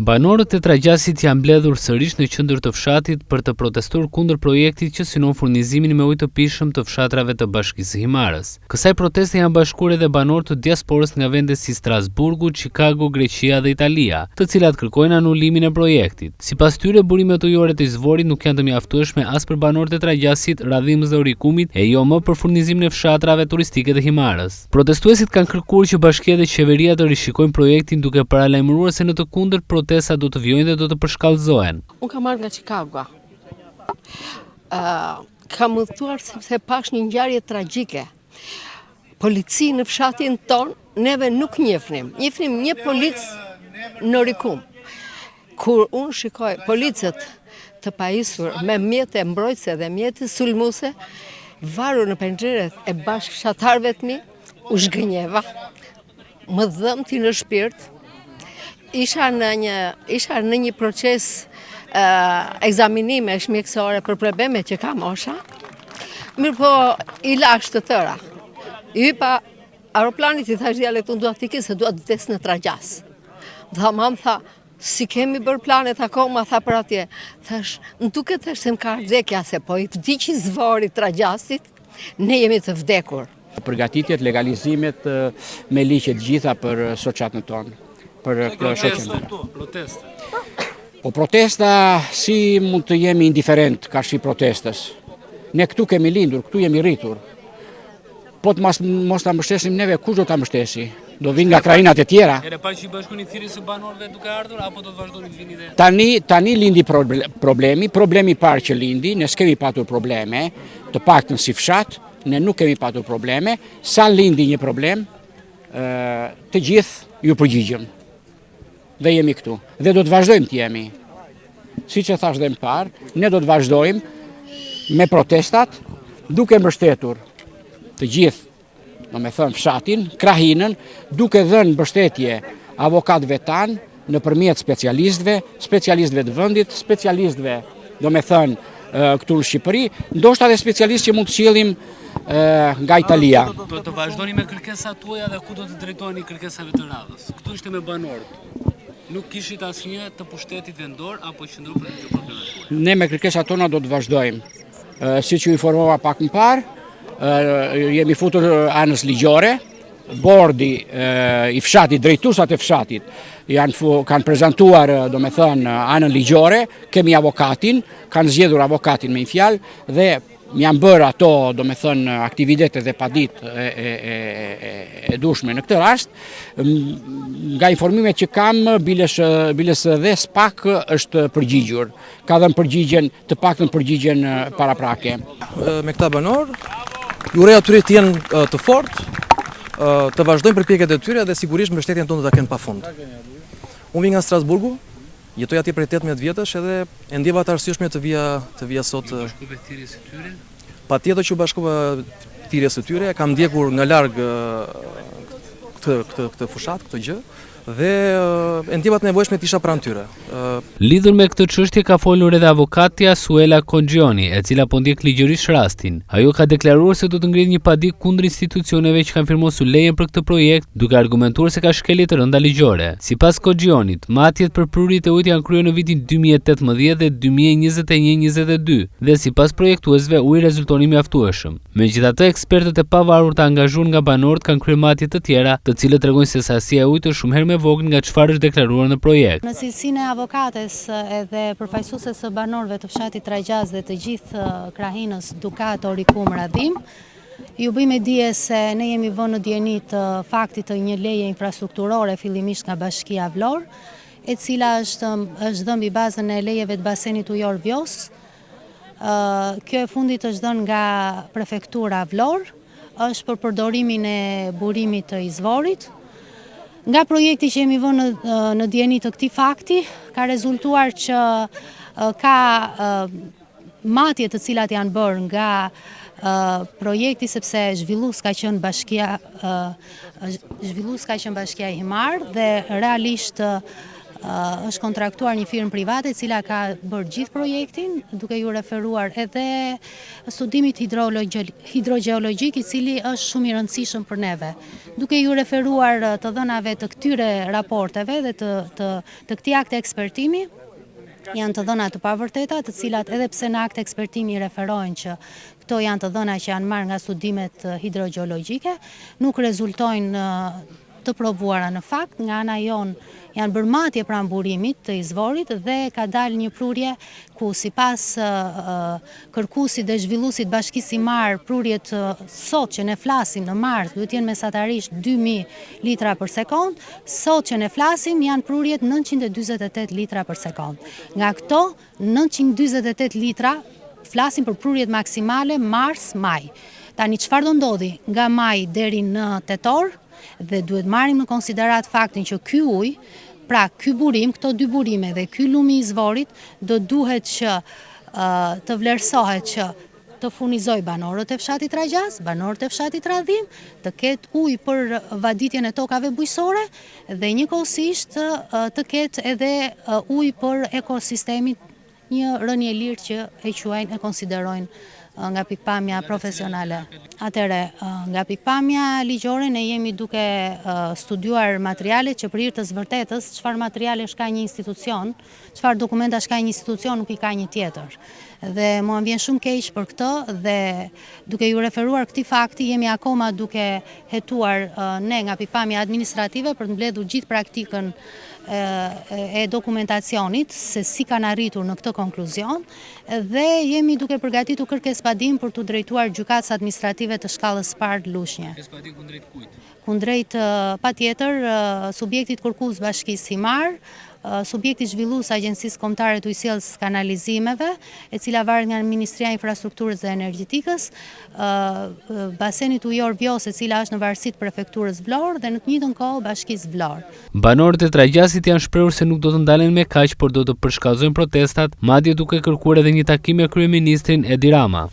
Banorët e Tragjasit janë mbledhur sërish në qendër të fshatit për të protestuar kundër projektit që synon furnizimin me ujë të pishëm të fshatrave të Bashkisë Himarës. Kësaj proteste janë bashkuar edhe banorë të diasporës nga vende si Strasburgu, Chicago, Greqia dhe Italia, të cilat kërkojnë anulimin e projektit. Sipas tyre, burimet ujore të izvorit nuk janë të mjaftueshme as për banorët e Tragjasit, Radhimës dhe Urikumit, e jo më për furnizimin e fshatrave turistike të Himarës. Protestuesit kanë kërkuar që bashkia dhe qeveria të rishikojnë projektin duke paralajmëruar se në të kundërt protesta do të vjojnë dhe do të përshkallëzohen. Unë kam marrë nga Chicago. Kam udhëtuar sepse pash një ngjarje tragjike. Polici në fshatin ton, neve nuk njefnim. Njefnim një polic në Rikum. Kur unë shikoj policët të pajisur me mjete mbrojtëse dhe mjete sulmuse, varur në penxheret e bashkëfshatarëve të mi, u zhgënjeva. Më dhëmti në shpirt. Isha në një proces ekzaminime mjekësore për problemet që ka mosha, mirë po i lash të tëra. I hypa aeroplanit i thash djalet, unë duat t'i se duat vdes në Tragjas. Dhe mam tha, si kemi bërë planet akoma, tha për atje. Thash, në duket se m'ka vdekja se po i vdiqi zvari Tragjasit, ne jemi të vdekur. Përgatitjet, legalizimet me liqet gjitha për shoqatën tonë. Për këtë shoqen. Po protesta si mund të jemi indiferent karshi protestës. Ne këtu kemi lindur, këtu jemi rritur. Po të mos ta mbështesim neve, kush do ta mbështesi? Do vinë nga krajinat e tjera. Ere pa që i bashkoni thirrjes së banorëve duke ardhur apo do të vazhdoni të vini dhe? Tani lindi problemi parë që lindi, ne s'kemi patur probleme, të paktën si fshat, ne nuk kemi patur probleme, sa lindi një problem, të gjithë ju përgjigjëm. Dhe jemi këtu. Dhe do të vazhdojmë të jemi. Si që thash dhe më parë, ne do të vazhdojmë me protestat, duke mbështetur të gjithë, do me thënë fshatin, krahinën, duke dhënë mbështetje avokatëve tanë nëpërmjet specialistëve të vendit, specialistëve, do me thënë këtu në Shqipëri, ndoshta edhe specialistë që mund të sjellim nga Italia. Do të vazhdoni me kërkesat tuaja dhe ku do të drejtoheni kërkesave të radhës? Këtu ishte me banorët. Nuk kishit asnjë të pushtetit vendor apo qendror për të problemet? Ne me kërkesat tona do të vazhdojmë. Siç ju informova pak më parë, jemi futur anës ligjore, bordi i fshatit, drejtuesat e fshatit kanë prezantuar, do me thënë, anën ligjore, kemi avokatin, kanë zgjedhur avokatin me një fjalë dhe janë bërë ato, do me thënë, aktivitetet dhe padit e dushme në këtë rast. Nga informimet që kam, biles dhe SPAK është përgjigjur. Ka dhe në përgjigjen, të paktën përgjigjen paraprake. Me këta banor, ju urej atyre të jenë të fortë, të vazhdojnë përpjekjet e tyre dhe sigurisht mbështetjen tonë do ta kenë pafund. Unë vi nga Strasburgu, jetoj atje për 18 vjetësh edhe e ndjeva të arsyeshme të vija sot. Ju bashkove thirrjes së tyre? Patjetër që u bashkova thirrjes së tyre, kam ndjekur nga larg këtë fushat, këtë gjë. Dhe e ndjeva të nevojshme të isha pranë tyre. Lidhur me këtë çështje ka folur edhe avokatja Suela Kogjioni, e cila po ndjek ligjërisht rastin. Ajo ka deklaruar se do të ngrihet një padik kundër institucioneve që kanë firmosur lejen për këtë projekt, duke argumentuar se ka shkelje të rënda ligjore. Sipas Kogjionit, matjet për prurjet e ujit janë kryer në vitin 2018 dhe 2021-22, dhe sipas projektuesve uji rezultoni mjaftueshëm. Megjithatë, ekspertët e pavarur të angazhuar nga banorët kanë kryer matje të tjera, të cilët tregojnë se sasia e ujit është shumë herë vogël nga çfarë është deklaruar në projekt. Në cilësinë e avokates edhe përfaqësueses së banorëve të fshatit Tragjas dhe të gjithë krahinës Dukat, Orikum, Radhim, ju bëjmë dije se ne jemi vënë në dieni të faktit të një leje infrastrukturore fillimisht nga Bashkia Vlorë, e cila është dhënë mbi bazën e lejeve të basenit ujor Vjos. Kjo e fundit është dhënë nga prefektura Vlorë, është për përdorimin e burimit të izvorit. Nga projekti që jemi vënë në dieni të këtij fakti, ka rezultuar që ka matje të cilat janë bërë nga projekti sepse zhvillues ka qenë Bashkia e Himar dhe realisht është kontraktuar një firmë private e cila ka bërë gjithë projektin, duke ju referuar edhe studimit hidrogjeologjik, i cili është shumë i rëndësishëm për neve. Duke ju referuar të dhënave të këtyre raporteve dhe të këtij akti ekspertimi, janë të dhëna të pavërteta, të cilat edhe pse në akt ekspertimi referojnë që këto janë të dhëna që janë marrë nga studimet hidrogjeologjike, nuk rezultojnë të provuara në fakt. Nga ana jonë janë bërë matje pranë burimit të izvorit dhe ka dalë një prurje ku sipas kërkuesit dhe zhvilluesit Bashkisë Himar, prurjet sot që ne flasim në mars duhet jenë mesatarisht 2000 litra për sekond, sot që ne flasim janë prurjet 948 litra për sekond. Nga këto 948 litra flasim për prurjet maksimale mars-maj. Tani çfarë do ndodhi nga maj deri në tetor? Dhe duhet marrim në konsiderat faktin që ky ujë, pra ky burim, këto dy burime dhe ky lumi i izvorit do duhet që të vlerësohet që të furnizoj banorët e fshatit Trajgjaz, banorët e fshatit Radhim, të ketë ujë për vaditjen e tokave bujqësore dhe njëkohësisht të ketë edhe ujë për ekosistemin, një rënje lirë që e quajnë, e konsiderojnë nga pikpamja profesionale. Atëre, nga pikpamja ligjore ne jemi duke studiuar materialet që për hir të zbërtetës, çfarë materialesh ka një institucion, çfarë dokumentash ka një institucion, nuk i ka një tjetër. Dhe mua më vjen shumë keq për këtë dhe duke ju referuar këtij fakti jemi akoma duke hetuar ne nga pikpamja administrative për të mbledhur gjithë praktikën e dokumentacionit se si kanë arritur në këtë konkluzion dhe jemi duke përgatitur kërkesëpadim për të drejtuar gjykatës administrative të shkallës parë Lushnjë. Kërkesëpadim kundrejt kujt? Kundrejt patjetër subjektit kërkues Bashkisë Himar, subjekti zhvillues Agjencisë Kombëtare të Ujësjelljes Kanalizimeve, e cila varet nga Ministria e Infrastrukturës dhe Energjetikës, basenit ujor Vjos, e cila është në varësi të prefekturës Vlorë dhe në të njëjtën kohë Bashkisë Vlorë. Banorët e Trajgjazit janë shprehur se nuk do të ndalen me kaq, por do të përshkallëzojnë protestat, madje duke kërkuar edhe një takim me kryeministrin Edi Rama.